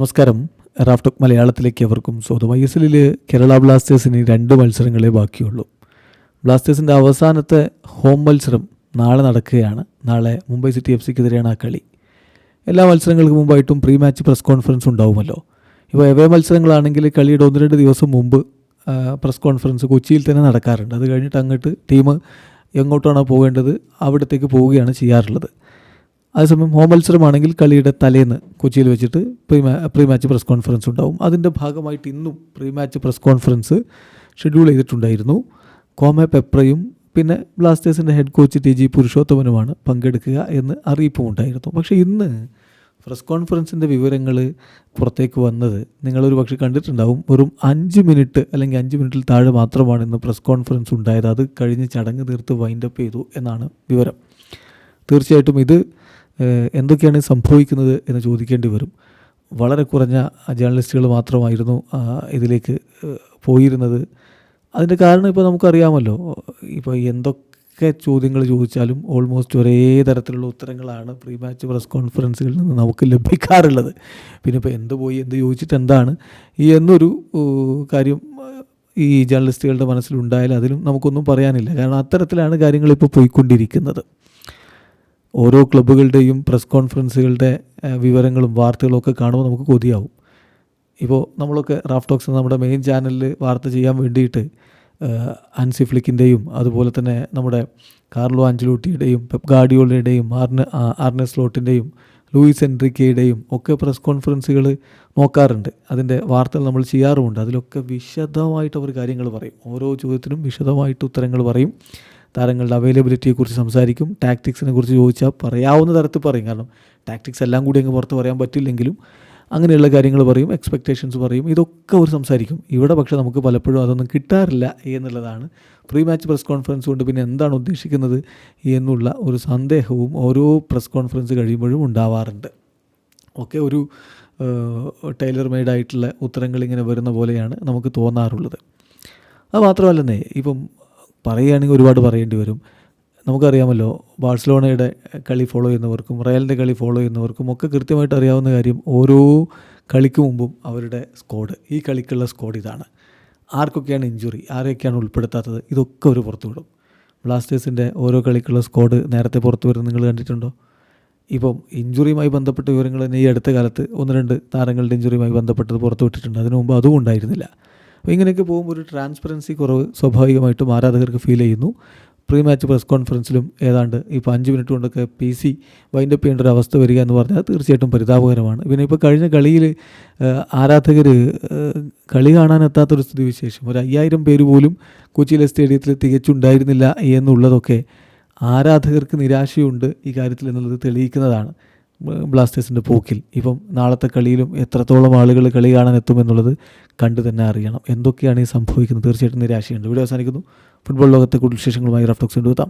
നമസ്കാരം. റാഫ്റ്റോക്ക് മലയാളത്തിലേക്ക് അവർക്കും സ്വാഗതം. ISL കേരള ബ്ലാസ്റ്റേഴ്സിന് 2 മത്സരങ്ങളേ ബാക്കിയുള്ളൂ. ബ്ലാസ്റ്റേഴ്സിൻ്റെ അവസാനത്തെ ഹോം മത്സരം നാളെ നടക്കുകയാണ്. നാളെ മുംബൈ സിറ്റി FCക്കെതിരെയാണ് ആ കളി. എല്ലാ മത്സരങ്ങൾക്ക് മുമ്പായിട്ടും പ്രീ മാച്ച് പ്രസ് കോൺഫറൻസ് ഉണ്ടാവുമല്ലോ. ഇപ്പോൾ എവേ മത്സരങ്ങളാണെങ്കിൽ കളിയുടെ 1-2 ദിവസം മുമ്പ് പ്രസ് കോൺഫറൻസ് കൊച്ചിയിൽ തന്നെ നടക്കാറുണ്ട്. അത് കഴിഞ്ഞിട്ട് അങ്ങോട്ട് ടീം എങ്ങോട്ടാണോ പോകേണ്ടത് അവിടത്തേക്ക് പോവുകയാണ് ചെയ്യാറുള്ളത്. അതേസമയം ഹോം മത്സരമാണെങ്കിൽ കളിയുടെ തലേന്ന് കൊച്ചിയിൽ വെച്ചിട്ട് പ്രീ മാച്ച് പ്രസ് കോൺഫറൻസ് ഉണ്ടാവും. അതിൻ്റെ ഭാഗമായിട്ട് ഇന്നും pre match press conference schedule ചെയ്തിട്ടുണ്ടായിരുന്നു. കോമെ പെപ്രയും പിന്നെ ബ്ലാസ്റ്റേഴ്സിൻ്റെ ഹെഡ് കോച്ച് TG പുരുഷോത്തമനുമാണ് പങ്കെടുക്കുക എന്ന് അറിയിപ്പുമുണ്ടായിരുന്നു. പക്ഷേ ഇന്ന് പ്രസ് കോൺഫറൻസിൻ്റെ വിവരങ്ങൾ പുറത്തേക്ക് വന്നത് നിങ്ങളൊരു പക്ഷേ കണ്ടിട്ടുണ്ടാവും. വെറും 5 മിനിറ്റ് അല്ലെങ്കിൽ 5 മിനിറ്റിൽ താഴെ മാത്രമാണ് ഇന്ന് പ്രസ് കോൺഫറൻസ് ഉണ്ടായത്. അത് കഴിഞ്ഞ് ചടങ്ങ് തീർത്ത് വൈൻഡപ്പ് ചെയ്തു എന്നാണ് വിവരം. തീർച്ചയായിട്ടും ഇത് എന്തൊക്കെയാണ് സംഭവിക്കുന്നത് എന്ന് ചോദിക്കേണ്ടി വരും. വളരെ കുറഞ്ഞ ജേർണലിസ്റ്റുകൾ മാത്രമായിരുന്നു ഇതിലേക്ക് പോയിരുന്നത്. അതിൻ്റെ കാരണം ഇപ്പോൾ നമുക്കറിയാമല്ലോ. ഇപ്പോൾ എന്തൊക്കെ ചോദ്യങ്ങൾ ചോദിച്ചാലും ഓൾമോസ്റ്റ് ഒരേ തരത്തിലുള്ള ഉത്തരങ്ങളാണ് പ്രീ മാച്ച് പ്രസ് കോൺഫറൻസുകളിൽ നിന്ന് നമുക്ക് ലഭിക്കാറുള്ളത്. പിന്നെ ഇപ്പോൾ എന്ത് ചോദിച്ചിട്ട് എന്താണ് എന്നൊരു കാര്യം ഈ ജേർണലിസ്റ്റുകളുടെ മനസ്സിലുണ്ടായാലും അതിലും നമുക്കൊന്നും പറയാനില്ല. കാരണം അത്തരത്തിലാണ് കാര്യങ്ങളിപ്പോൾ പോയിക്കൊണ്ടിരിക്കുന്നത്. ഓരോ ക്ലബ്ബുകളുടെയും പ്രസ് കോൺഫറൻസുകളുടെ വിവരങ്ങളും വാർത്തകളും ഒക്കെ കാണുമ്പോൾ നമുക്ക് കൊതിയാവും. ഇപ്പോൾ നമ്മളൊക്കെ റാഫ്റ്റോക്സ് നമ്മുടെ മെയിൻ ചാനലിൽ വാർത്ത ചെയ്യാൻ വേണ്ടിയിട്ട് ഹൻസി ഫ്ലിക്കിൻ്റെയും അതുപോലെ തന്നെ നമ്മുടെ കാർലോ ആഞ്ചലോട്ടിയുടെയും പെപ് ഗാർഡിയോളയുടെയും ആർനെ സ്ലോട്ടിൻ്റെയും ലൂയിസ് എൻറിക്കയുടെയും ഒക്കെ പ്രസ് കോൺഫറൻസുകൾ നോക്കാറുണ്ട്. അതിൻ്റെ വാർത്തകൾ നമ്മൾ ചെയ്യാറുമുണ്ട്. അതിലൊക്കെ വിശദമായിട്ട് അവർ കാര്യങ്ങൾ പറയും. ഓരോ ചോദ്യത്തിനും വിശദമായിട്ട് ഉത്തരങ്ങൾ പറയും. താരങ്ങളുടെ അവൈലബിലിറ്റിയെക്കുറിച്ച് സംസാരിക്കും. ടാക്ടിക്സിനെ കുറിച്ച് ചോദിച്ചാൽ പറയാവുന്ന തരത്തിൽ പറയും. കാരണം ടാക്ടിക്സ് എല്ലാം കൂടി അങ്ങ് പുറത്ത് പറയാൻ പറ്റില്ലെങ്കിലും അങ്ങനെയുള്ള കാര്യങ്ങൾ പറയും. എക്സ്പെക്റ്റേഷൻസ് പറയും. ഇതൊക്കെ അവർ സംസാരിക്കും. ഇവിടെ പക്ഷേ നമുക്ക് പലപ്പോഴും അതൊന്നും കിട്ടാറില്ല എന്നുള്ളതാണ്. പ്രീ മാച്ച് പ്രസ് കോൺഫറൻസ് കൊണ്ട് പിന്നെ എന്താണ് ഉദ്ദേശിക്കുന്നത് എന്നുള്ള ഒരു സന്ദേഹവും ഓരോ പ്രസ് കോൺഫറൻസ് കഴിയുമ്പോഴും ഉണ്ടാവാറുണ്ട്. ഒക്കെ ഒരു ടൈലർ മെയ്ഡായിട്ടുള്ള ഉത്തരങ്ങൾ ഇങ്ങനെ വരുന്ന പോലെയാണ് നമുക്ക് തോന്നാറുള്ളത്. അത് മാത്രമല്ലെന്നേ, ഇപ്പം പറയുകയാണെങ്കിൽ ഒരുപാട് പറയേണ്ടി വരും. നമുക്കറിയാമല്ലോ, ബാഴ്സലോണയുടെ കളി ഫോളോ ചെയ്യുന്നവർക്കും റയലിൻ്റെ കളി ഫോളോ ചെയ്യുന്നവർക്കും ഒക്കെ കൃത്യമായിട്ട് അറിയാവുന്ന കാര്യം, ഓരോ കളിക്ക് മുമ്പും അവരുടെ സ്ക്വാഡ്, ഈ കളിക്കുള്ള സ്ക്വാഡ് ഇതാണ്, ആർക്കൊക്കെയാണ് ഇഞ്ചുറി, ആരെയൊക്കെയാണ് ഉൾപ്പെടുത്താത്തത്, ഇതൊക്കെ അവർ പുറത്തു വിടും. ബ്ലാസ്റ്റേഴ്സിൻ്റെ ഓരോ കളിക്കുള്ള സ്ക്വാഡ് നേരത്തെ പുറത്തു വരുന്നത് നിങ്ങൾ കണ്ടിട്ടുണ്ടോ? ഇപ്പം ഇഞ്ചുറിയുമായി ബന്ധപ്പെട്ട വിവരങ്ങൾ തന്നെ ഈ അടുത്ത കാലത്ത് 1-2 താരങ്ങളുടെ ഇഞ്ചുറിയുമായി ബന്ധപ്പെട്ടത് പുറത്തു വിട്ടിട്ടുണ്ട്. അതിനു മുമ്പ് അതും ഉണ്ടായിരുന്നില്ല. അപ്പോൾ ഇങ്ങനെയൊക്കെ പോകുമ്പോൾ ഒരു ട്രാൻസ്പെറൻസി കുറവ് സ്വാഭാവികമായിട്ടും ആരാധകർക്ക് ഫീൽ ചെയ്യുന്നു. പ്രീ മാച്ച് പ്രസ് കോൺഫറൻസിലും ഏതാണ്ട് ഇപ്പോൾ 5 മിനിറ്റ് കൊണ്ടൊക്കെ PC വൈൻഡപ്പ് ചെയ്യേണ്ട ഒരു അവസ്ഥ വരിക എന്ന് പറഞ്ഞാൽ തീർച്ചയായിട്ടും പരിതാപകരമാണ്. പിന്നെ ഇപ്പോൾ കഴിഞ്ഞ കളിയിൽ ആരാധകർ കളി കാണാനെത്താത്തൊരു സ്ഥിതിവിശേഷം, ഒരു 5000 പേര് പോലും കൊച്ചിയിലെ സ്റ്റേഡിയത്തിൽ തികച്ചുണ്ടായിരുന്നില്ല എന്നുള്ളതൊക്കെ ആരാധകർക്ക് നിരാശയുണ്ട് ഈ കാര്യത്തിൽ എന്നുള്ളത് തെളിയിക്കുന്നതാണ് ബ്ലാസ്റ്റേഴ്സിൻ്റെ പോക്കിൽ. ഇപ്പം നാളത്തെ കളിയിലും എത്രത്തോളം ആളുകൾ കളി കാണാൻ എത്തുമെന്നുള്ളത് കണ്ടു തന്നെ അറിയണം. എന്തൊക്കെയാണ് ഈ സംഭവിക്കുന്നത്? തീർച്ചയായിട്ടും നിരാശയുണ്ട്. വീഡിയോ അവസാനിക്കുന്നു. ഫുട്ബോൾ ലോകത്തെ കൂടുതൽ വിശേഷങ്ങളുമായി റാഫ്റ്റോക്സ് കൊണ്ടുവെത്താം.